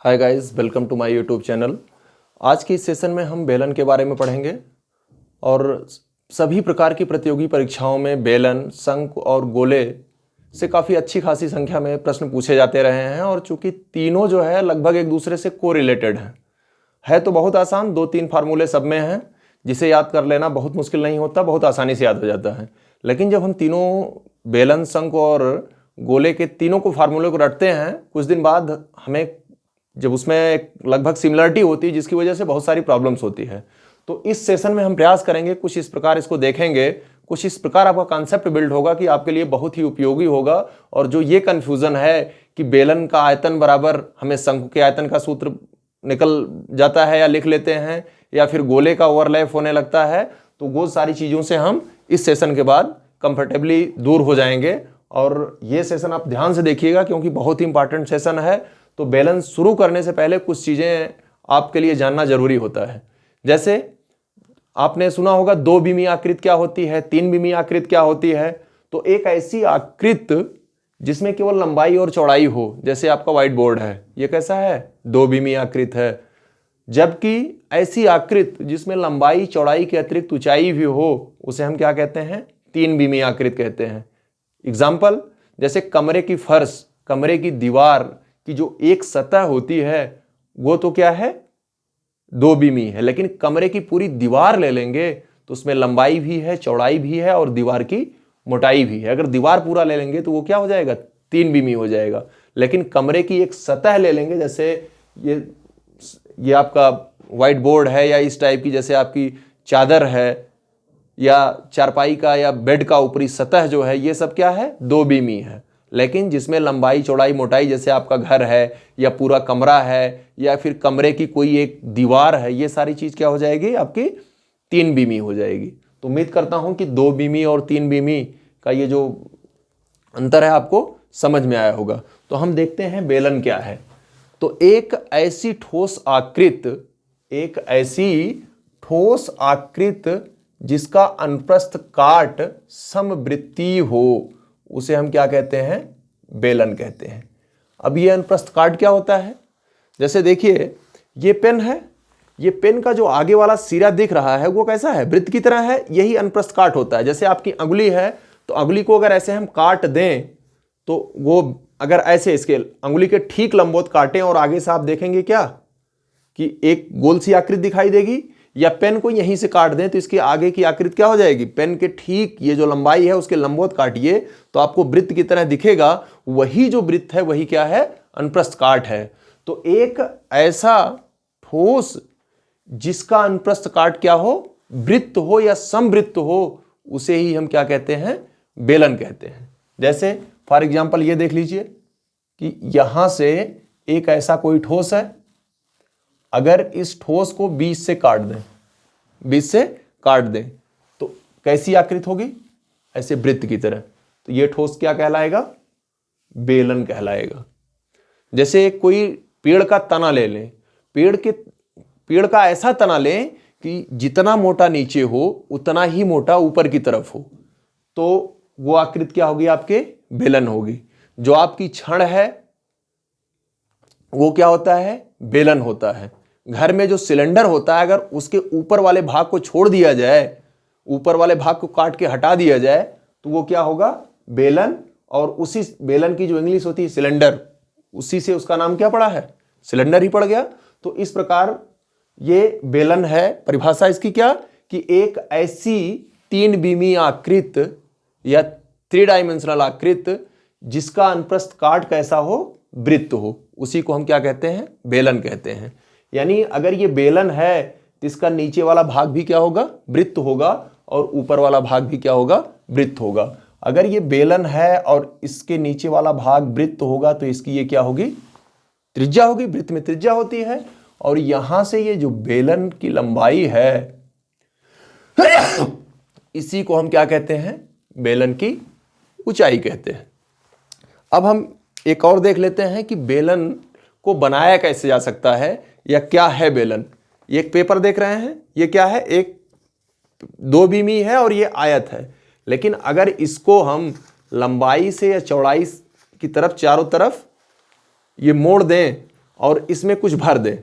Hi guys, welcome to my YouTube channel. आज की इस सेशन में हम बेलन के बारे में पढ़ेंगे और सभी प्रकार की प्रतियोगी परीक्षाओं में बेलन, शंख और गोले से काफ़ी अच्छी खासी संख्या में प्रश्न पूछे जाते रहे हैं और चूंकि तीनों जो है लगभग एक दूसरे से कोरिलेटेड हैं। है तो बहुत आसान, 2-3 फार्मूले सब में हैं जिसे याद कर लेना बहुत मुश्किल नहीं होता, बहुत आसानी से याद हो जाता है। लेकिन जब हम तीनों बेलन, शंख और गोले के तीनों को फार्मूले को रटते हैं, कुछ दिन बाद हमें जब उसमें लगभग सिमिलरिटी होती है जिसकी वजह से बहुत सारी प्रॉब्लम्स होती है। तो इस सेशन में हम प्रयास करेंगे कुछ इस प्रकार इसको देखेंगे, कुछ इस प्रकार आपका कॉन्सेप्ट बिल्ड होगा कि आपके लिए बहुत ही उपयोगी होगा। और जो ये कन्फ्यूज़न है कि बेलन का आयतन बराबर हमें शंख के आयतन का सूत्र निकल जाता है या लिख लेते हैं, या फिर गोले का ओवरलैप होने लगता है, तो वो सारी चीज़ों से हम इस सेशन के बाद कंफर्टेबली दूर हो जाएंगे। और ये सेशन आप ध्यान से देखिएगा क्योंकि बहुत ही इंपॉर्टेंट सेशन है। तो बैलेंस शुरू करने से पहले कुछ चीज़ें आपके लिए जानना जरूरी होता है। जैसे आपने सुना होगा 2 बीमी आकृति क्या होती है, 3 बीमी आकृति क्या होती है। तो एक ऐसी आकृति जिसमें केवल लंबाई और चौड़ाई हो, जैसे आपका व्हाइट बोर्ड है, ये कैसा है, 2 बीमी आकृति है। जबकि ऐसी आकृति जिसमें लंबाई चौड़ाई के अतिरिक्त ऊंचाई भी हो, उसे हम क्या कहते हैं, 3 बीमी आकृति कहते हैं। एग्जाम्पल, जैसे कमरे की फर्श, कमरे की दीवार की जो एक सतह होती है वो तो क्या है, 2 बीमी है। लेकिन कमरे की पूरी दीवार ले लेंगे तो उसमें लंबाई भी है, चौड़ाई भी है और दीवार की मोटाई भी है। अगर दीवार पूरा ले लेंगे तो वो क्या हो जाएगा, 3 बीमी हो जाएगा। लेकिन कमरे की एक सतह ले लेंगे, जैसे ये आपका व्हाइट बोर्ड है, या इस टाइप की जैसे आपकी चादर है, या चारपाई का या बेड का ऊपरी सतह जो है, ये सब क्या है, 2 बीमी है। लेकिन जिसमें लंबाई चौड़ाई मोटाई, जैसे आपका घर है या पूरा कमरा है या फिर कमरे की कोई एक दीवार है, ये सारी चीज़ क्या हो जाएगी, आपकी 3 बीमी हो जाएगी। तो उम्मीद करता हूं कि 2 बीमी और 3 बीमी का ये जो अंतर है आपको समझ में आया होगा। तो हम देखते हैं बेलन क्या है। तो एक ऐसी ठोस आकृति जिसका अनुप्रस्थ काट समवृत्तीय हो, उसे हम क्या कहते हैं, बेलन कहते हैं। अब ये अनुप्रस्थ काट क्या होता है, जैसे देखिए ये पेन है, ये पेन का जो आगे वाला सिरा दिख रहा है वो कैसा है, वृत्त की तरह है, यही अनुप्रस्थ काट होता है। जैसे आपकी अंगुली है, तो अंगुली को अगर ऐसे हम काट दें तो वो अगर ऐसे इसके अंगुली के ठीक लंबवत काटें और आगे से आप देखेंगे क्या कि एक गोल सी आकृति दिखाई देगी, या पेन को यहीं से काट दें तो इसकी आगे की आकृति क्या हो जाएगी, पेन के ठीक ये जो लंबाई है उसके लंबवत काटिए तो आपको वृत्त की तरह दिखेगा। वही जो वृत्त है वही क्या है, अनुप्रस्थ काट है। तो एक ऐसा ठोस जिसका अनुप्रस्थ काट क्या हो, वृत्त हो या समवृत्त हो, उसे ही हम क्या कहते हैं, बेलन कहते हैं। जैसे फॉर एग्जाम्पल ये देख लीजिए कि यहां से एक ऐसा कोई ठोस है, अगर इस ठोस को बीच से काट दें तो कैसी आकृति होगी, ऐसे वृत्त की तरह। तो ये ठोस क्या कहलाएगा, बेलन कहलाएगा। जैसे कोई पेड़ का तना ले लें, पेड़ का ऐसा तना लें कि जितना मोटा नीचे हो उतना ही मोटा ऊपर की तरफ हो, तो वो आकृति क्या होगी, आपके बेलन होगी। जो आपकी छड़ है वो क्या होता है, बेलन होता है। घर में जो सिलेंडर होता है, अगर उसके ऊपर वाले भाग को छोड़ दिया जाए, ऊपर वाले भाग को काट के हटा दिया जाए तो वो क्या होगा, बेलन। और उसी बेलन की जो इंग्लिश होती है सिलेंडर, उसी से उसका नाम क्या पड़ा है, सिलेंडर ही पड़ गया। तो इस प्रकार ये बेलन है। परिभाषा इसकी क्या, कि एक ऐसी 3 बीमी आकृति या 3 डायमेंशनल आकृति जिसका अनुप्रस्थ काट कैसा हो, वृत्त हो, उसी को हम क्या कहते हैं, बेलन कहते हैं। यानी अगर ये बेलन है तो इसका नीचे वाला भाग भी क्या होगा, वृत्त होगा, और ऊपर वाला भाग भी क्या होगा, वृत्त होगा। अगर ये बेलन है और इसके नीचे वाला भाग वृत्त होगा तो इसकी ये क्या होगी, त्रिज्या होगी। वृत्त में त्रिज्या होती है, और यहां से ये जो बेलन की लंबाई है इसी को हम क्या कहते हैं, बेलन की ऊंचाई कहते हैं। अब हम एक और देख लेते हैं कि बेलन को बनाया कैसे जा सकता है, या क्या है बेलन। ये एक पेपर देख रहे हैं, ये क्या है, एक 2 बीमी है और ये आयत है। लेकिन अगर इसको हम लंबाई से या चौड़ाई की तरफ चारों तरफ ये मोड़ दें और इसमें कुछ भर दें,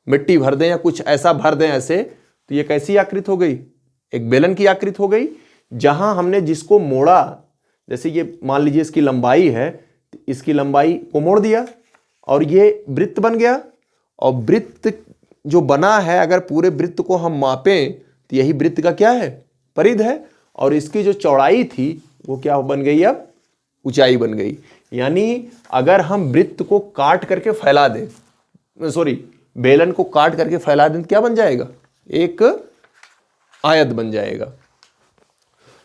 मिट्टी भर दें या कुछ ऐसा भर दें ऐसे, तो ये कैसी आकृति हो गई? एक बेलन की आकृति हो गई, जहां हमने जिसको मोड़ा, जैसे ये मान लीजिए इसकी लंबाई है, इसकी लंबाई को मोड़ दिया और ये वृत्त बन गया। और वृत्त जो बना है, अगर पूरे वृत्त को हम मापें तो यही वृत्त का क्या है? परिध है। और इसकी जो चौड़ाई थी वो क्या बन गई? अब ऊंचाई बन गई। यानी अगर हम वृत्त को काट करके फैला दें, बेलन को काट करके फैला दें तो क्या बन जाएगा? एक आयत बन जाएगा।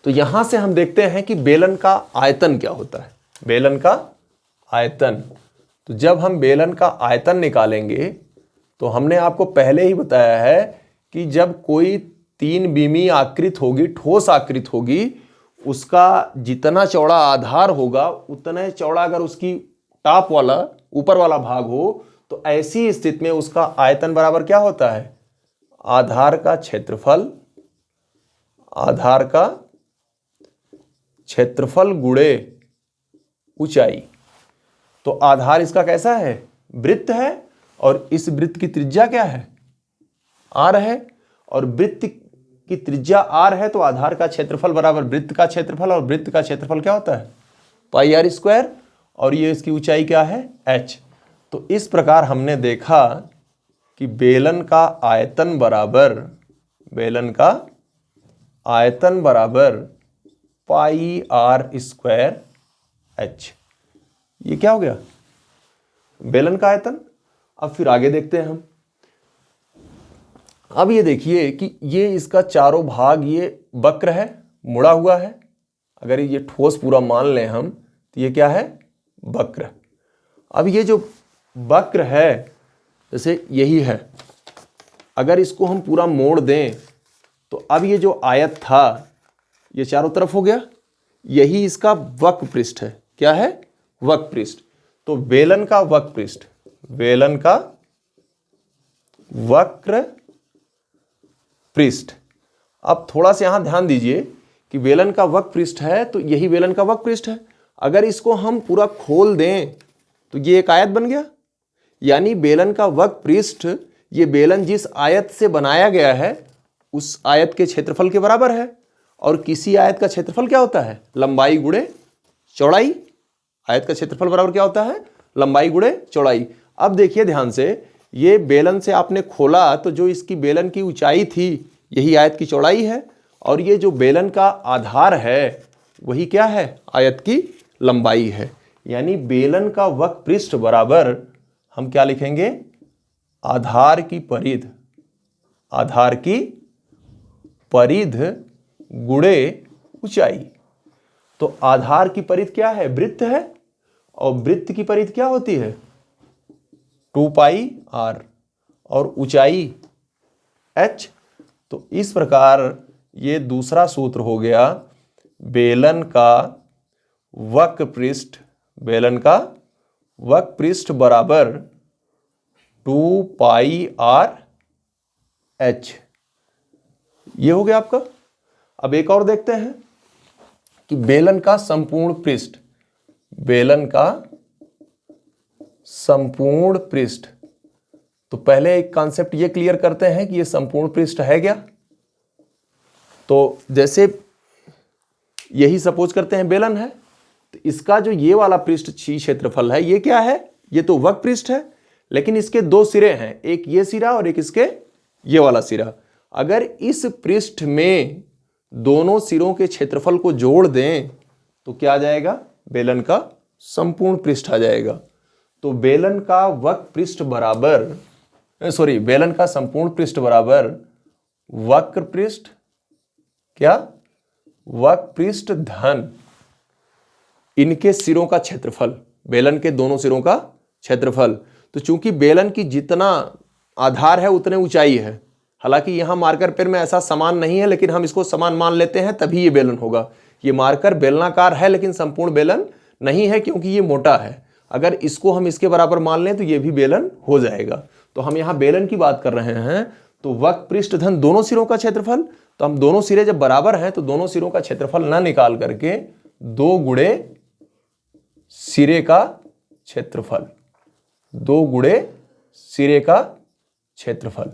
तो यहां से हम देखते हैं कि बेलन का आयतन क्या होता है। बेलन का आयतन, तो जब हम बेलन का आयतन निकालेंगे तो हमने आपको पहले ही बताया है कि जब कोई तीन बीमी आकृति होगी, ठोस आकृति होगी, उसका जितना चौड़ा आधार होगा उतना चौड़ा अगर उसकी टॉप वाला, ऊपर वाला भाग हो, तो ऐसी स्थिति में उसका आयतन बराबर क्या होता है? आधार का क्षेत्रफल, आधार का क्षेत्रफल गुणे ऊंचाई। तो आधार इसका कैसा है? वृत्त है, और इस वृत्त की त्रिज्या क्या है? आर है, और वृत्त की त्रिज्या आर है, तो आधार का क्षेत्रफल बराबर वृत्त का क्षेत्रफल, और वृत्त का क्षेत्रफल क्या होता है? पाई आर स्क्वायर, और ये इसकी ऊंचाई क्या है? एच। तो इस प्रकार हमने देखा कि बेलन का आयतन बराबर पाई आर स्क्वायर एच। ये क्या हो गया? बेलन का आयतन। अब फिर आगे देखते हैं हम। अब ये देखिए कि ये इसका चारों भाग ये वक्र है, मुड़ा हुआ है। अगर ये ठोस पूरा मान लें हम तो ये क्या है? वक्र। अब ये जो वक्र है, जैसे यही है, अगर इसको हम पूरा मोड़ दें तो अब ये जो आयत था ये चारों तरफ हो गया, यही इसका वक्र पृष्ठ है। क्या है? वक्र पृष्ठ। तो बेलन का वक्र पृष्ठ, बेलन का वक्र पृष्ठ। अब थोड़ा सा यहां ध्यान दीजिए कि बेलन का वक्र पृष्ठ है, तो यही बेलन का वक्र पृष्ठ है। अगर इसको हम पूरा खोल दें तो ये एक आयत बन गया। यानी बेलन का वक्र पृष्ठ, ये बेलन जिस आयत से बनाया गया है उस आयत के क्षेत्रफल के बराबर है। और किसी आयत का क्षेत्रफल क्या होता है? लंबाई गुणे चौड़ाई। आयत का क्षेत्रफल बराबर क्या होता है? लंबाई गुणे चौड़ाई। अब देखिए ध्यान से, ये बेलन से आपने खोला तो जो इसकी बेलन की ऊंचाई थी यही आयत की चौड़ाई है, और ये जो बेलन का आधार है वही क्या है? आयत की लंबाई है। यानी बेलन का वक्र पृष्ठ बराबर हम क्या लिखेंगे? आधार की परिध, आधार की परिध गुणे ऊंचाई। तो आधार की परिध क्या है? वृत्त है, और वृत्त की परिध क्या होती है? 2 पाई आर, और ऊंचाई h। तो इस प्रकार ये दूसरा सूत्र हो गया बेलन का वक्र पृष्ठ, बेलन का वक्र पृष्ठ बराबर 2 पाई आर एच। ये हो गया आपका। अब एक और देखते हैं कि बेलन का संपूर्ण पृष्ठ, बेलन का संपूर्ण पृष्ठ। तो पहले एक कॉन्सेप्ट ये क्लियर करते हैं कि ये संपूर्ण पृष्ठ है क्या। तो जैसे यही सपोज करते हैं बेलन है, तो इसका जो ये वाला पृष्ठ क्षेत्रफल है ये क्या है? ये तो वक्र पृष्ठ है, लेकिन इसके दो सिरे हैं, एक ये सिरा और एक इसके ये वाला सिरा। अगर इस पृष्ठ में दोनों सिरों के क्षेत्रफल को जोड़ दें तो क्या आ जाएगा? बेलन का संपूर्ण पृष्ठ आ जाएगा। तो बेलन का वक्र पृष्ठ बराबर, बेलन का संपूर्ण पृष्ठ बराबर वक्र पृष्ठ, क्या? वक्र पृष्ठ धन इनके सिरों का क्षेत्रफल, बेलन के दोनों सिरों का क्षेत्रफल। तो चूंकि बेलन की जितना आधार है उतने ऊंचाई है, हालांकि यहां मार्कर पेन में ऐसा समान नहीं है, लेकिन हम इसको समान मान लेते हैं तभी ये बेलन होगा। ये मार्कर बेलनाकार है लेकिन संपूर्ण बेलन नहीं है, क्योंकि ये मोटा है। अगर इसको हम इसके बराबर मान लें तो ये भी बेलन हो जाएगा। तो हम यहाँ बेलन की बात कर रहे हैं, तो वक्र पृष्ठ धन दोनों सिरों का क्षेत्रफल। तो हम दोनों सिरे जब बराबर हैं तो दोनों सिरों का क्षेत्रफल ना निकाल करके 2 गुणे सिरे का क्षेत्रफल, 2 गुणे सिरे का क्षेत्रफल,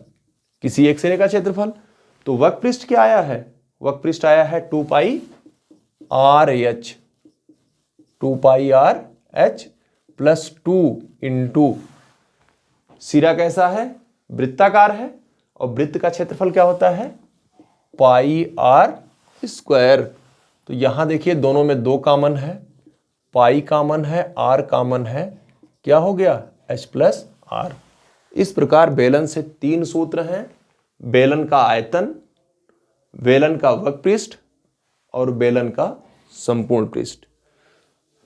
किसी एक सिरे का क्षेत्रफल। तो वक्रपृष्ठ क्या आया है, वक्रपृष्ठ आया है 2 पाई आर एच, 2 पाई आर एच प्लस 2 इंटू सिरा कैसा है, वृत्ताकार है, और वृत्त का क्षेत्रफल क्या होता है, पाई आर स्क्वायर। तो यहां देखिए दोनों में 2 कॉमन है, पाई कॉमन है, आर कॉमन है, क्या हो गया, एच प्लस आर। इस प्रकार बेलन से 3 सूत्र हैं, बेलन का आयतन, बेलन का वक्रपृष्ठ और बेलन का संपूर्ण पृष्ठ।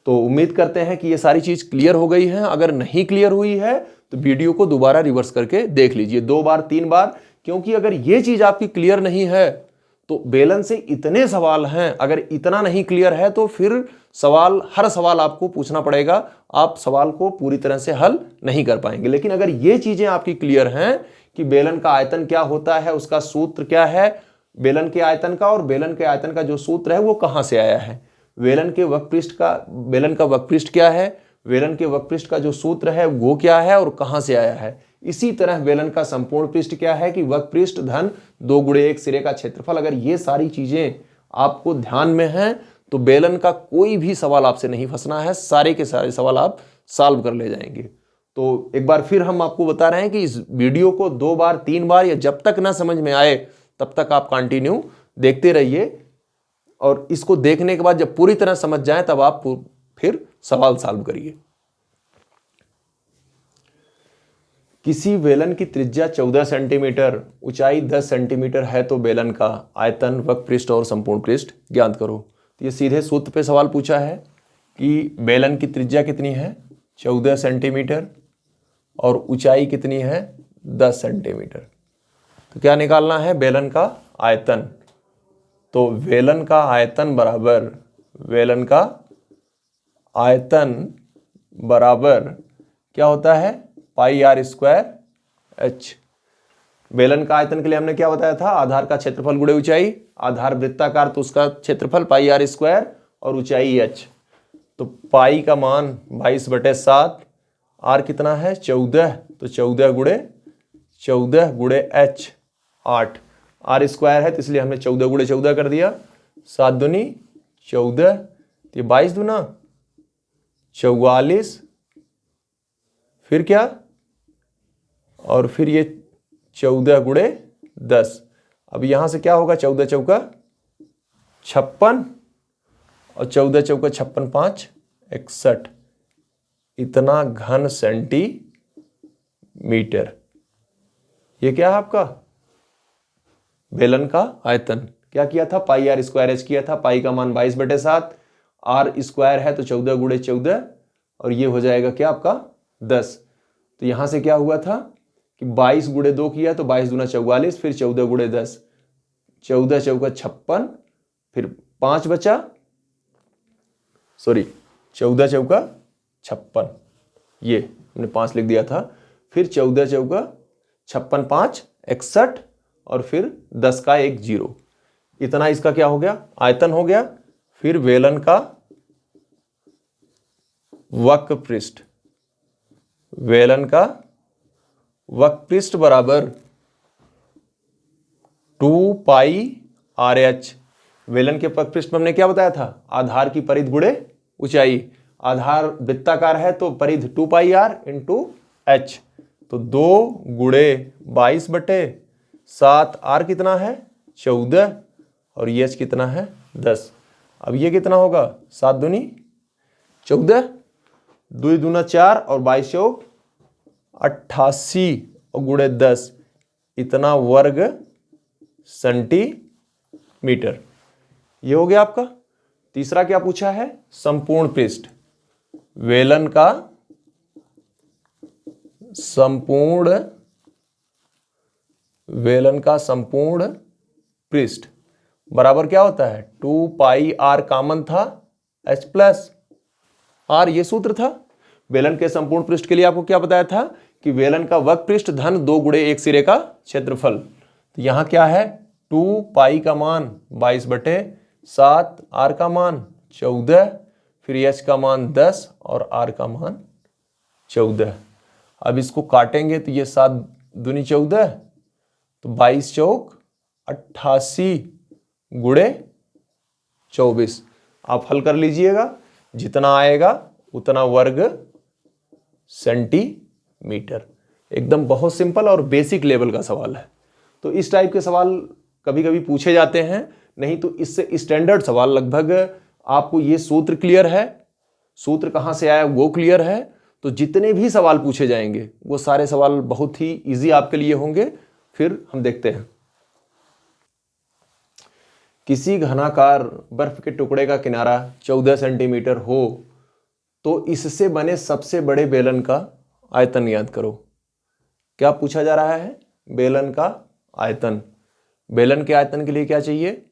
तो उम्मीद करते हैं कि ये सारी चीज क्लियर हो गई है। अगर नहीं क्लियर हुई है तो वीडियो को दोबारा रिवर्स करके देख लीजिए 2 बार 3 बार, क्योंकि अगर ये चीज आपकी क्लियर नहीं है तो बेलन से इतने सवाल हैं, अगर इतना नहीं क्लियर है तो फिर हर सवाल आपको पूछना पड़ेगा, आप सवाल को पूरी तरह से हल नहीं कर पाएंगे। लेकिन अगर ये चीजें आपकी क्लियर हैं कि बेलन का आयतन क्या होता है, उसका सूत्र क्या है, बेलन के आयतन का, और बेलन के आयतन का जो सूत्र है वो कहां से आया है, बेलन का वक्रपृष्ठ क्या है, बेलन के वक्रपृष्ठ का जो सूत्र है वो क्या है और कहां से आया है। इसी तरह बेलन का संपूर्ण पृष्ठ क्या है कि वक्रपृष्ठ धन 2 गुणे 1 सिरे का क्षेत्रफल। अगर ये सारी चीजें आपको ध्यान में हैं तो बेलन का कोई भी सवाल आपसे नहीं फंसना है, सारे के सारे सवाल आप सॉल्व कर ले जाएंगे। तो एक बार फिर हम आपको बता रहे हैं कि इस वीडियो को 2 बार 3 बार या जब तक ना समझ में आए तब तक आप कंटिन्यू देखते रहिए, और इसको देखने के बाद जब पूरी तरह समझ जाए तब आप फिर सवाल सॉल्व करिए। किसी बेलन की त्रिज्या 14 सेंटीमीटर, ऊंचाई 10 सेंटीमीटर है तो बेलन का आयतन, वक्रपृष्ठ और संपूर्ण पृष्ठ ज्ञात करो। तो ये सीधे सूत्र पे सवाल पूछा है कि बेलन की त्रिज्या कितनी है, 14 सेंटीमीटर, और ऊंचाई कितनी है, 10 सेंटीमीटर। तो क्या निकालना है, बेलन का आयतन। तो बेलन का आयतन बराबर क्या होता है, पाई आर स्क्वायर एच। बेलन का आयतन के लिए हमने क्या बताया था, आधार का क्षेत्रफल गुणे ऊंचाई, आधार वृत्ताकार तो उसका क्षेत्रफल पाई आर स्क्वायर और ऊंचाई एच। तो पाई का मान 22/7, आर कितना है 14, तो 14 गुणे एच 8, आर स्क्वायर है तो इसलिए हमने 14 गुणे 14 कर दिया, 7 दूनी 14, तो 22 दूना 44, फिर क्या, और फिर ये 14 गुणे 10। अब यहां से क्या होगा, 14 चौका 56 और 14 चौका 56 5 61, इतना घन सेंटीमीटर। ये क्या है आपका बेलन का आयतन। क्या किया था, पाई आर स्क्वायर एच किया था, पाई का मान 22/7, आर स्क्वायर है तो 14 गुणे 14, और ये हो जाएगा क्या आपका 10। तो यहां से क्या हुआ था कि 22 गुणे 2 किया तो 22 दूना 44, फिर 14 गुणे 10, 14 चौका 56, फिर 5 बचा, 14 चौका 56, ये हमने 5 लिख दिया था, फिर 14 चौका 56 5 61, और फिर 10 का 1 0, इतना इसका क्या हो गया, आयतन हो गया। फिर बेलन का वक्रपृष्ठ, बेलन का वक्रपृष्ठ बराबर 2 पाई आर एच। बेलन के वक्रपृष्ठ में हमने क्या बताया था, आधार की परिधि गुणे ऊंचाई, आधार वृत्ताकार है तो परिधि 2 पाई आर इंटू एच, तो 2 गुणे 22/7, आर कितना है 14 और एच कितना है 10। अब ये कितना होगा, 7 दूनी 14, 2 दूना 4 और 22 चौक 88 और गुणे 10, इतना वर्ग सेंटीमीटर। ये हो गया आपका। तीसरा क्या पूछा है, संपूर्ण पृष्ठ, बेलन का संपूर्ण पृष्ठ बराबर क्या होता है, 2 पाई आर कॉमन था, एच प्लस आर, ये सूत्र था। बेलन के संपूर्ण पृष्ठ के लिए आपको क्या बताया था कि बेलन का वक्रपृष्ठ धन 2 गुणे 1 सिरे का क्षेत्रफल। तो यहां क्या है, 2 पाई का मान 22/7, आर का मान 14, फिर एच का मान 10 और आर का मान 14। अब इसको काटेंगे तो ये 7 दूनी 14, तो 22 चौक 88 गुणे 24। आप हल कर लीजिएगा, जितना आएगा उतना वर्ग सेंटीमीटर। एकदम बहुत सिंपल और बेसिक लेवल का सवाल है। तो इस टाइप के सवाल कभी कभी पूछे जाते हैं, नहीं तो इससे स्टैंडर्ड सवाल लगभग आपको ये सूत्र क्लियर है, सूत्र कहाँ से आया वो क्लियर है, तो जितने भी सवाल पूछे जाएंगे वो सारे सवाल बहुत ही इजी आपके लिए होंगे। फिर हम देखते हैं। किसी घनाकार बर्फ के टुकड़े का किनारा 14 सेंटीमीटर हो तो इससे बने सबसे बड़े बेलन का आयतन याद करो। क्या पूछा जा रहा है? बेलन का आयतन। बेलन के आयतन के लिए क्या चाहिए?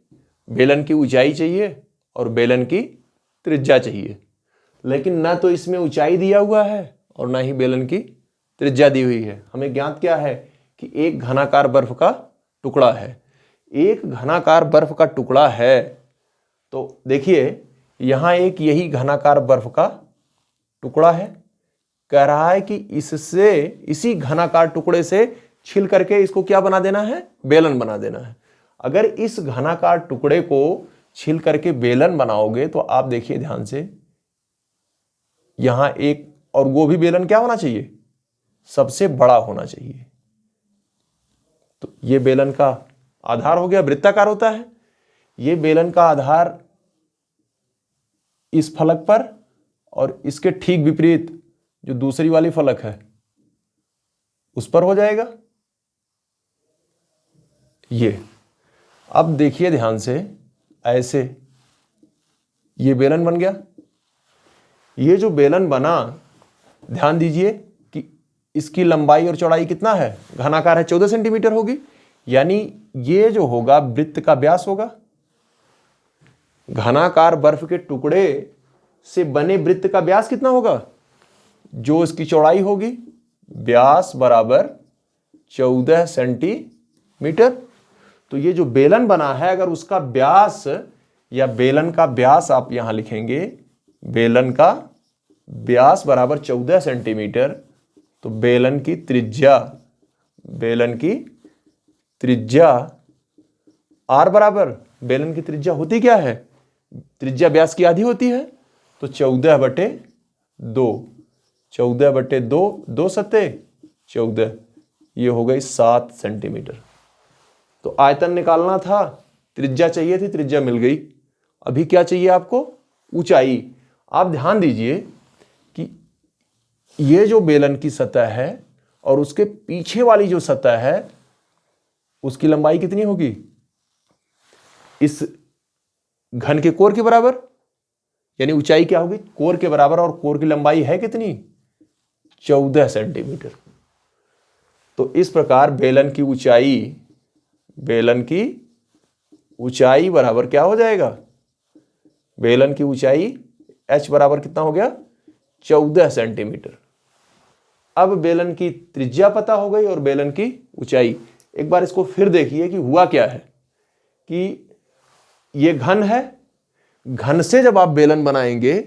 बेलन की ऊंचाई चाहिए और बेलन की त्रिज्या चाहिए। लेकिन ना तो इसमें ऊंचाई दिया हुआ है और ना ही बेलन की त्रिज्या दी हुई है। हमें ज्ञात क्या है कि एक घनाकार बर्फ का टुकड़ा है। एक घनाकार बर्फ का टुकड़ा है तो देखिए यहां एक यही घनाकार बर्फ का टुकड़ा है। कह रहा है कि इससे, इसी घनाकार टुकड़े से छिल करके इसको क्या बना देना है? बेलन बना देना है। अगर इस घनाकार टुकड़े को छिल करके बेलन बनाओगे तो आप देखिए ध्यान से, यहां एक, और वो भी बेलन क्या होना चाहिए? सबसे बड़ा होना चाहिए। तो ये बेलन का आधार हो गया, वृत्ताकार होता है। ये बेलन का आधार इस फलक पर और इसके ठीक विपरीत जो दूसरी वाली फलक है उस पर हो जाएगा। ये अब देखिए ध्यान से, ऐसे ये बेलन बन गया। ये जो बेलन बना, ध्यान दीजिए कि इसकी लंबाई और चौड़ाई कितना है? घनाकार है 14 सेंटीमीटर होगी, यानी ये जो होगा वृत्त का व्यास होगा। घनाकार बर्फ के टुकड़े से बने वृत्त का व्यास कितना होगा? जो इसकी चौड़ाई होगी, व्यास बराबर 14 सेंटीमीटर। तो ये जो बेलन बना है, अगर उसका व्यास या बेलन का व्यास आप यहां लिखेंगे, बेलन का व्यास बराबर 14 सेंटीमीटर, तो बेलन की त्रिज्या, बेलन की त्रिज्या आर बराबर, बेलन की त्रिज्या होती क्या है? त्रिज्या व्यास की आधी होती है, तो 14/2, 14/2, 2 सत्ते 14, ये हो गई 7 सेंटीमीटर। तो आयतन निकालना था, त्रिज्या चाहिए थी, त्रिज्या मिल गई। अभी क्या चाहिए आपको? ऊंचाई। आप ध्यान दीजिए कि ये जो बेलन की सतह है और उसके पीछे वाली जो सतह है उसकी लंबाई कितनी होगी? इस घन के कोर के बराबर, यानी ऊंचाई क्या होगी? कोर के बराबर, और कोर की लंबाई है कितनी? 14 सेंटीमीटर। तो इस प्रकार बेलन की ऊंचाई, बेलन की ऊंचाई बराबर क्या हो जाएगा? बेलन की ऊंचाई h बराबर कितना हो गया? 14 सेंटीमीटर। अब बेलन की त्रिज्या पता हो गई और बेलन की ऊंचाई। एक बार इसको फिर देखिए कि हुआ क्या है कि ये घन है, घन से जब आप बेलन बनाएंगे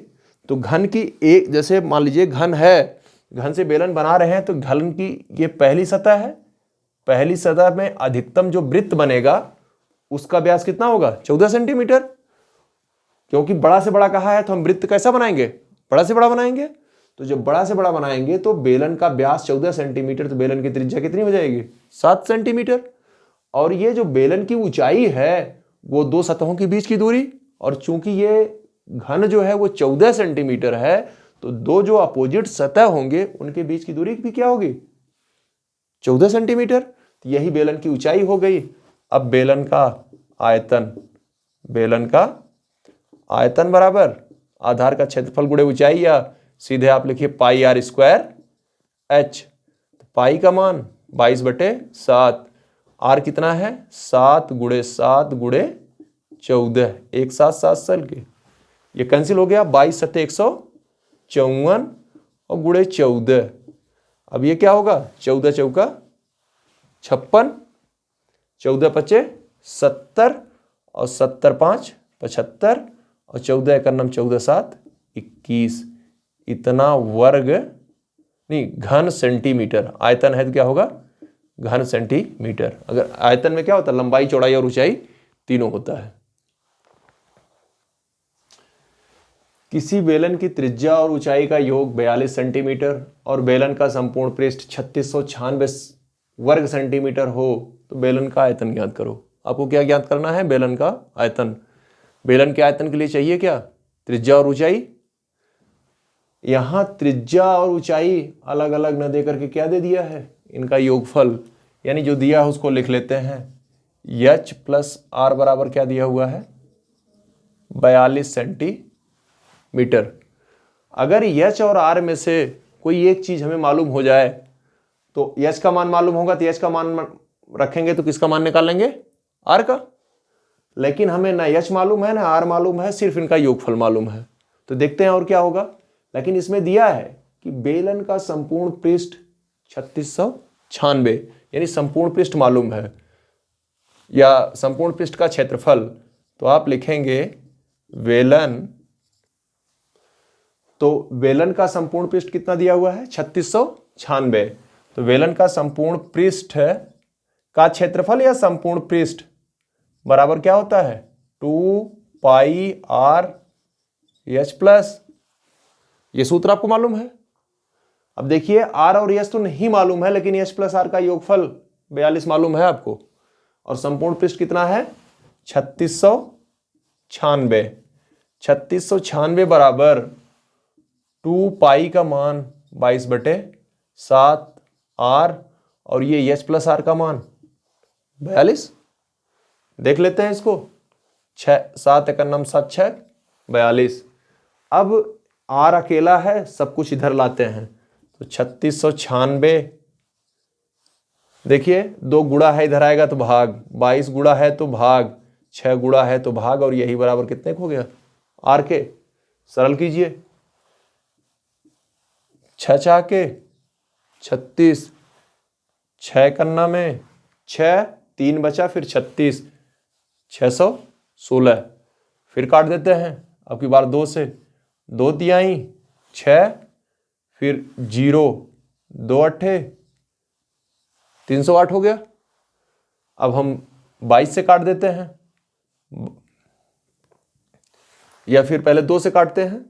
तो घन की एक, जैसे मान लीजिए घन है, घन से बेलन बना रहे हैं तो घन की ये पहली सतह है, पहली सतह में अधिकतम जो वृत्त बनेगा उसका व्यास कितना होगा? 14 सेंटीमीटर। क्योंकि बड़ा से बड़ा कहा है तो हम वृत्त कैसा बनाएंगे? बड़ा से बड़ा बनाएंगे। तो जब बड़ा से बड़ा बनाएंगे तो बेलन का व्यास 14 सेंटीमीटर, तो बेलन की त्रिज्या कितनी हो जाएगी? 7 सेंटीमीटर। और ये जो बेलन की ऊंचाई है वो दो सतहों के बीच की दूरी, और चूंकि ये घन जो है वो 14 सेंटीमीटर है तो दो जो अपोजिट सतह होंगे उनके बीच की दूरी भी क्या होगी? 14 सेंटीमीटर। तो यही बेलन की ऊंचाई हो गई। अब बेलन का आयतन, बेलन का आयतन बराबर आधार का क्षेत्रफल गुणे ऊंचाई, या सीधे आप लिखिए पाई r स्क्वायर h। पाई का मान 22/7, r कितना है? 7 × 7 × 14, एक साथ 7 साल के, ये कैंसिल हो गया, 22 × 7 154 और गुणे 14। अब ये क्या होगा? 14 चौका 56, 14 पचे 70 और 70 5 75 और 14 1 14 7 21। इतना वर्ग नहीं, घन सेंटीमीटर। आयतन है तो क्या होगा, घन सेंटीमीटर। अगर आयतन में क्या होता है, लंबाई चौड़ाई और ऊंचाई तीनों होता है। किसी बेलन की त्रिज्या और ऊंचाई का योग 42 सेंटीमीटर और बेलन का संपूर्ण पृष्ठ 3696 वर्ग सेंटीमीटर हो तो बेलन का आयतन ज्ञात करो। आपको क्या ज्ञात करना है, बेलन का आयतन। बेलन के आयतन के लिए चाहिए क्या, त्रिज्या और ऊंचाई। यहां त्रिज्या और ऊंचाई अलग अलग न दे करके क्या दे दिया है, इनका योगफल, यानी जो दिया है उसको लिख लेते हैं। h प्लस आर बराबर क्या दिया हुआ है, 42 सेंटीमीटर। अगर h और r में से कोई एक चीज हमें मालूम हो जाए तो h का मान मालूम होगा तो h का मान रखेंगे तो किसका मान निकालेंगे, r का। लेकिन हमें ना h मालूम है ना r मालूम है, सिर्फ इनका योगफल मालूम है। तो देखते हैं और क्या होगा। लेकिन इसमें दिया है कि बेलन का संपूर्ण पृष्ठ 3696, यानी संपूर्ण पृष्ठ मालूम है या संपूर्ण पृष्ठ का क्षेत्रफल। तो आप लिखेंगे बेलन, तो बेलन का संपूर्ण पृष्ठ कितना दिया हुआ है, 3696। तो बेलन का संपूर्ण पृष्ठ का क्षेत्रफल या संपूर्ण पृष्ठ बराबर क्या होता है, 2 पाई आर एच प्लस, ये सूत्र आपको मालूम है। अब देखिए आर और एच तो नहीं मालूम है, लेकिन एच प्लस आर का योगफल 42 मालूम है आपको। और संपूर्ण पृष्ठ कितना है, 3696। 3696 बराबर 2 पाई का मान 22/7 आर और ये एच प्लस आर का मान 42। देख लेते हैं इसको, 7 × 9 7 6 42। अब आर अकेला है, सब कुछ इधर लाते हैं तो 3696, देखिए 2 गुणा है इधर आएगा तो भाग, 22 गुणा है तो भाग, 6 गुणा है तो भाग, और यही बराबर कितने को हो गया, आर के। सरल कीजिए, 6 × के 36, 6 × में 6, 3 बचा, फिर 36, 616। फिर काट देते हैं, अब की बार 2 से, 2 तिहाई 6, फिर 0, 2 अट्ठे 308 हो गया। अब हम 22 से काट देते हैं, या फिर पहले 2 से काटते हैं,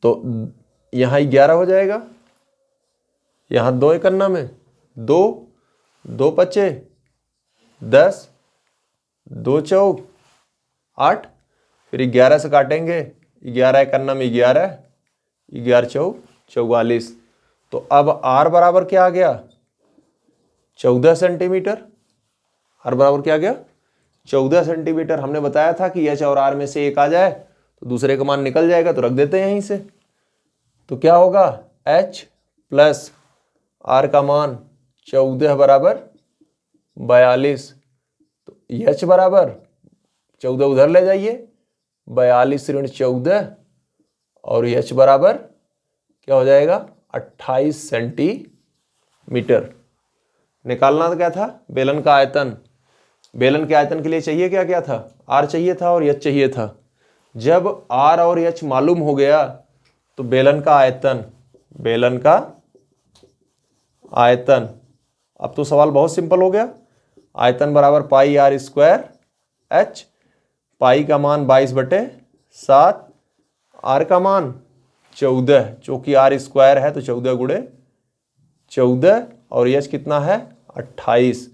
तो यहां 11 हो जाएगा, यहां 2 × में 2, 2 पचे 10, 2 चौक 8, फिर 11 से काटेंगे, 11 × में 11, 11 चौक 44। तो अब आर बराबर क्या आ गया, 14 सेंटीमीटर। आर बराबर क्या आ गया, 14 सेंटीमीटर। हमने बताया था कि एच और आर में से एक आ जाए तो दूसरे का मान निकल जाएगा, तो रख देते हैं यहीं से। तो क्या होगा, एच प्लस आर का मान 14 बराबर 42। तो एच बराबर 14 उधर ले जाइए, 42 ऋण 14, और एच बराबर क्या हो जाएगा, 28 सेंटीमीटर। निकालना तो क्या था, बेलन का आयतन। बेलन के आयतन के लिए चाहिए क्या क्या था, आर चाहिए था और एच चाहिए था। जब आर और एच मालूम हो गया तो बेलन का आयतन, बेलन का आयतन, अब तो सवाल बहुत सिंपल हो गया। आयतन बराबर पाई आर स्क्वायर एच, पाई का मान 22/7, आर का मान 14, चूंकि आर स्क्वायर है तो 14 × 14, और एच कितना है 28।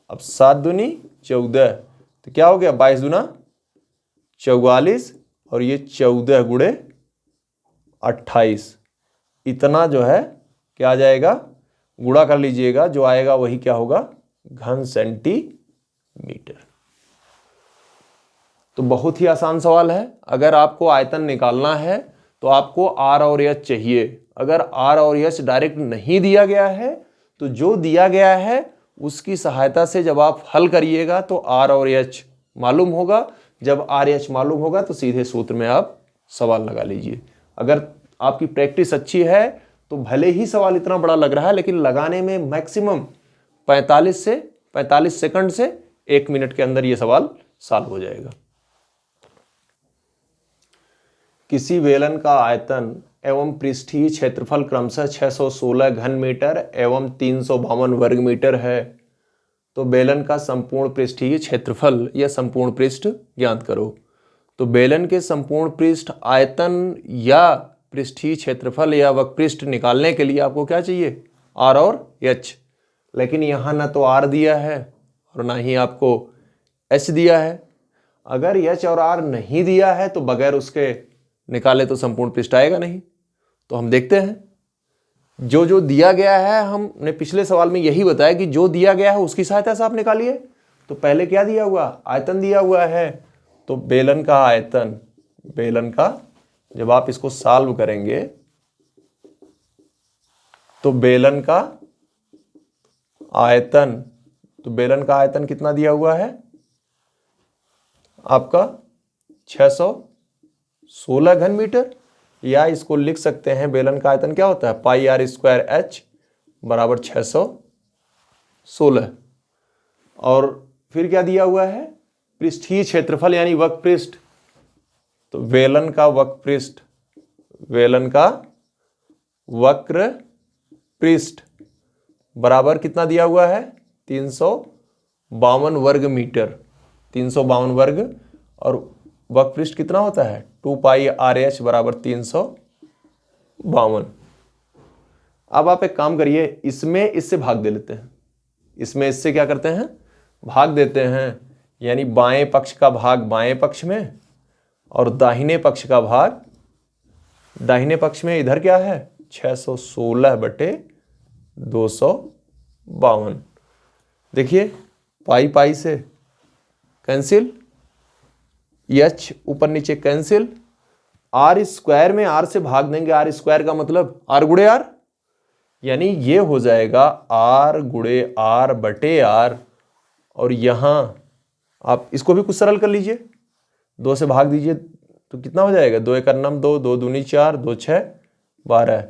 अब 7 दूनी 14, तो क्या हो गया 22 दूना 44, और ये 14 × 28। इतना जो है क्या आ जाएगा, गुणा कर लीजिएगा, जो आएगा वही क्या होगा, घन सेंटीमीटर। तो बहुत ही आसान सवाल है। अगर आपको आयतन निकालना है तो आपको आर और एच चाहिए। अगर आर और एच डायरेक्ट नहीं दिया गया है तो जो दिया गया है उसकी सहायता से जब आप हल करिएगा तो आर और एच मालूम होगा। जब आर एच मालूम होगा तो सीधे सूत्र में आप सवाल लगा लीजिए। अगर आपकी प्रैक्टिस अच्छी है तो भले ही सवाल इतना बड़ा लग रहा है, लेकिन लगाने में मैक्सिमम 45 सेकंड से 1 मिनट के अंदर ये सवाल सॉल्व हो जाएगा। किसी बेलन का आयतन एवं पृष्ठीय क्षेत्रफल क्रमशः 616 घन मीटर एवं 352 वर्ग मीटर है, तो बेलन का संपूर्ण पृष्ठीय क्षेत्रफल या संपूर्ण पृष्ठ ज्ञात करो। तो बेलन के संपूर्ण पृष्ठ आयतन या पृष्ठीय क्षेत्रफल या वक्रपृष्ठ निकालने के लिए आपको क्या चाहिए, आर और एच। लेकिन यहाँ ना तो आर दिया है और ना ही आपको एच दिया है। अगर एच और आर नहीं दिया है तो बगैर उसके निकाले तो संपूर्ण पृष्ठ आएगा नहीं। तो हम देखते हैं जो जो दिया गया है, हमने पिछले सवाल में यही बताया कि जो दिया गया है उसकी सहायता से आप निकालिए। तो पहले क्या दिया हुआ, आयतन दिया हुआ है। तो बेलन का आयतन, बेलन का जब आप इसको सॉल्व करेंगे तो बेलन का आयतन, तो बेलन का आयतन कितना दिया हुआ है आपका 616 घन मीटर, या इसको लिख सकते हैं बेलन का आयतन क्या होता है, पाई आर स्क्वायर एच बराबर 616। और फिर क्या दिया हुआ है, पृष्ठीय क्षेत्रफल यानी वक्रपृष्ठ। तो बेलन का वक्रपृष्ठ, बेलन का वक्र पृष्ठ बराबर कितना दिया हुआ है, 352 वर्ग मीटर, 352 वर्ग। और वक्रपृष्ठ कितना होता है, 2 पाई आर एच बराबर 352। अब आप एक काम करिए, इसमें इससे भाग दे लेते हैं, इसमें इससे क्या करते हैं, भाग देते हैं। यानी बाएं पक्ष का भाग बाएं पक्ष में और दाहिने पक्ष का भाग दाहिने पक्ष में। इधर क्या है, 616 बटे 252। देखिए पाई पाई से कैंसिल, एच ऊपर नीचे कैंसिल, आर स्क्वायर में आर से भाग देंगे, आर स्क्वायर का मतलब आर गुड़े आर, यानी ये हो जाएगा आर गुड़े आर बटे आर। और यहां आप इसको भी कुछ सरल कर लीजिए, 2 से भाग दीजिए तो कितना हो जाएगा, 2 एक नम 2, 2 दूनी 4, 2 6 12,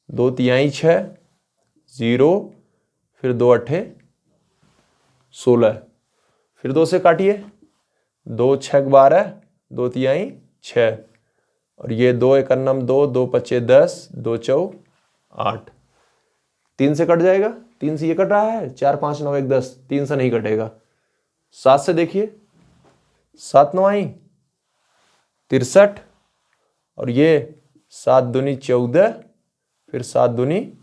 2 तिहाई 6 0, फिर 2 अट्ठे 16, फिर 2 से काटिए, 2 6 12, 2 तिहाई 6, और ये 2 एक नम 2, 2 पच्चे 10, 2 चौ 8, 3 से कट जाएगा, 3 से ये कट रहा है, 4 5 9 1 10, 3 से नहीं कटेगा। 7 से देखिए, 7 9 63, और ये 7 दूनी 14, फिर 7 दूनी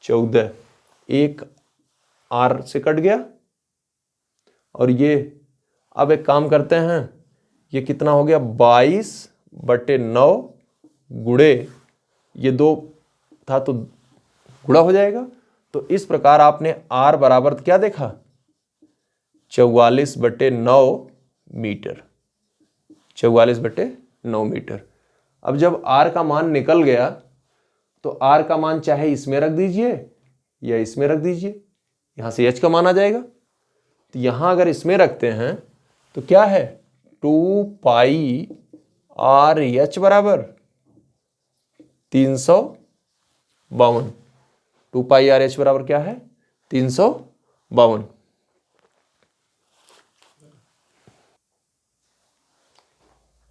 14, एक आर से कट गया। और ये अब एक काम करते हैं, ये कितना हो गया, 22 बटे 9 गुड़े, ये 2 था तो गुड़ा हो जाएगा। तो इस प्रकार आपने आर बराबर क्या देखा, 44 बटे 9 मीटर, 44 बटे 9 मीटर। अब जब आर का मान निकल गया तो आर का मान चाहे इसमें रख दीजिए या इसमें रख दीजिए, यहां से एच का मान आ जाएगा। तो यहां अगर इसमें रखते हैं तो क्या है, 2 पाई आर एच बराबर 352, 2 पाई आर एच बराबर क्या है, 352।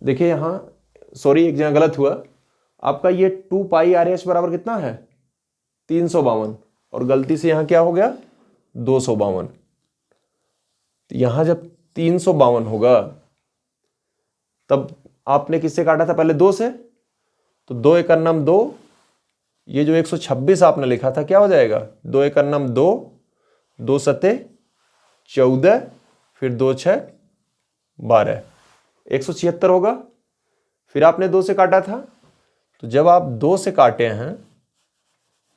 देखिए यहां सॉरी एक जगह गलत हुआ, आपका ये 2 पाई आर एच बराबर कितना है, 352, और गलती से यहां क्या हो गया, 252। यहां जब 352 होगा तब आपने किससे काटा था, पहले 2 से, तो 2 एक नम 2, ये जो 126 आपने लिखा था क्या हो जाएगा, 2 एक नम 2, 2 सते 14, फिर 2 6 12, 176 होगा। फिर आपने 2 से काटा था, तो जब आप 2 से काटे हैं,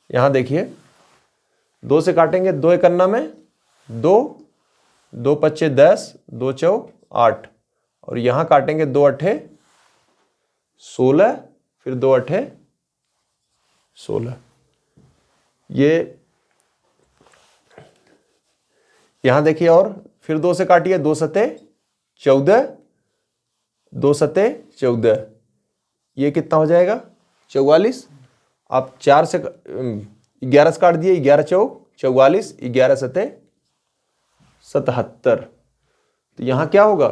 यहां देखिए 2 से काटेंगे, 2 एक में 2, 2 पच्चे 10, 2 चौ 8, और यहां काटेंगे 2 अट्ठे 16, फिर 2 अट्ठे 16। ये यहां देखिए, और फिर 2 से काटिए, 2 सते 14, 2 सते 14, ये कितना हो जाएगा, 44। आप 4 से 11 से काट दिए, 11 चौ 44, 11 सते 77। तो यहां क्या होगा,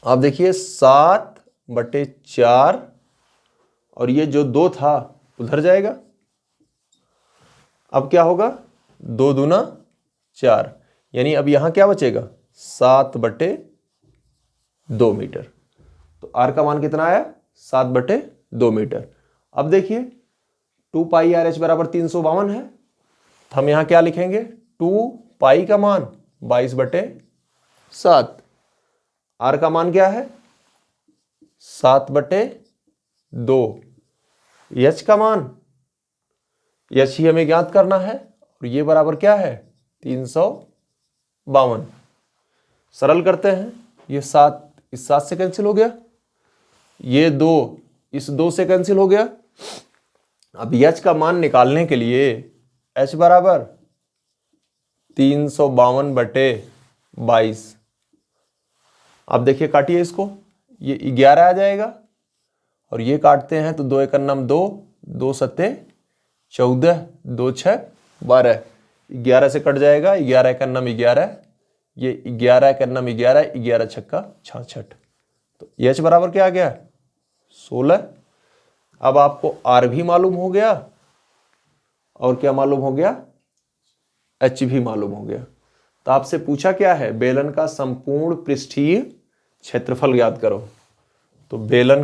आप देखिए 7/4 और ये जो 2 था उधर जाएगा। अब क्या होगा, 2 दूना 4, यानी अब यहां क्या बचेगा, 7/2 मीटर। तो आर का मान कितना आया, 7/2 मीटर। अब देखिए 2 पाई आर एच बराबर 352 है, तो हम यहां क्या लिखेंगे, 2 पाई का मान 22/7, आर का मान क्या है 7/2, एच का मान, एच ही हमें ज्ञात करना है, और ये बराबर क्या है 352। सरल करते हैं, ये 7 इस 7 से कैंसिल हो गया, ये 2 इस 2 से कैंसिल हो गया। अब एच का मान निकालने के लिए एच बराबर 352/22। अब देखिए काटिए इसको, ये 11 आ जाएगा, और ये काटते हैं तो 2 एकम 2, 2 सत्ते 14, 2 6 12, 11 से कट जाएगा, 11 एकम 11, ये 11 एकम 11, 11 छक्का 66। तो एच बराबर क्या आ गया 16। अब आपको आर भी मालूम हो गया, और क्या मालूम हो गया, एच भी मालूम हो गया। तो आपसे पूछा क्या है, बेलन का संपूर्ण पृष्ठीय क्षेत्रफल ज्ञात करो। तो बेलन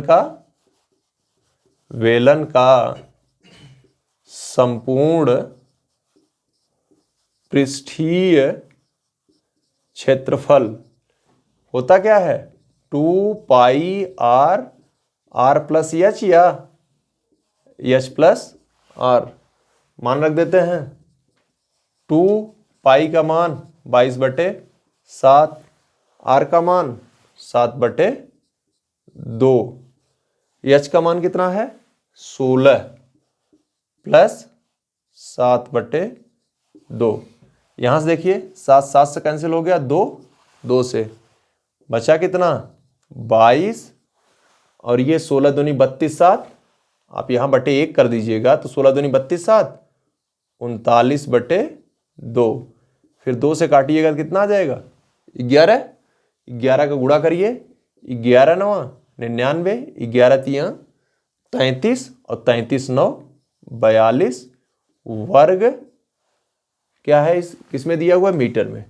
का संपूर्ण पृष्ठीय क्षेत्रफल होता क्या है, 2 पाई आर, आर प्लस एच या एच प्लस आर। मान रख देते हैं, 2 पाई का मान 22/7, आर का मान 7/2, एच का मान कितना है 16 प्लस 7/2। यहां से देखिए 7 7 से कैंसिल हो गया, 2 2 से बचा कितना 22, और ये 16 दूनी 32 7, आप यहां बटे 1 कर दीजिएगा, तो 16 दूनी 32 7, 39/2। फिर 2 से काटिएगा तो कितना आ जाएगा 11, 11 का गुणा करिए, 11 9 99, 11 3 33, और 33 9 42 वर्ग, क्या है इस किसमें दिया हुआ है, मीटर में,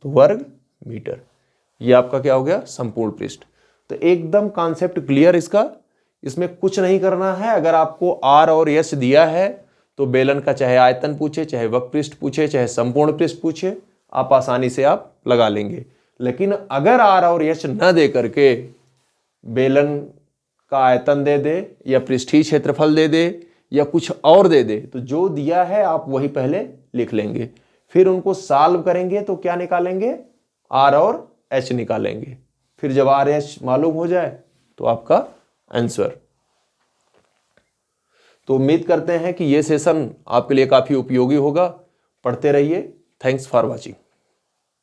तो वर्ग मीटर। ये आपका क्या हो गया संपूर्ण पृष्ठ। तो एकदम कॉन्सेप्ट क्लियर इसका, इसमें कुछ नहीं करना है। अगर आपको आर और एच दिया है तो बेलन का चाहे आयतन पूछे, चाहे वक्र पूछे, चाहे संपूर्ण पृष्ठ पूछे, आप आसानी से आप लगा लेंगे। लेकिन अगर आर और एच न दे करके बेलन का आयतन दे दे, या पृष्ठीय क्षेत्रफल दे दे, या कुछ और दे दे, तो जो दिया है आप वही पहले लिख लेंगे, फिर उनको सॉल्व करेंगे तो क्या निकालेंगे, आर और एच निकालेंगे। फिर जब आर एच मालूम हो जाए तो आपका आंसर। तो उम्मीद करते हैं कि ये सेशन आपके लिए काफी उपयोगी होगा। पढ़ते रहिए। Thanks for watching.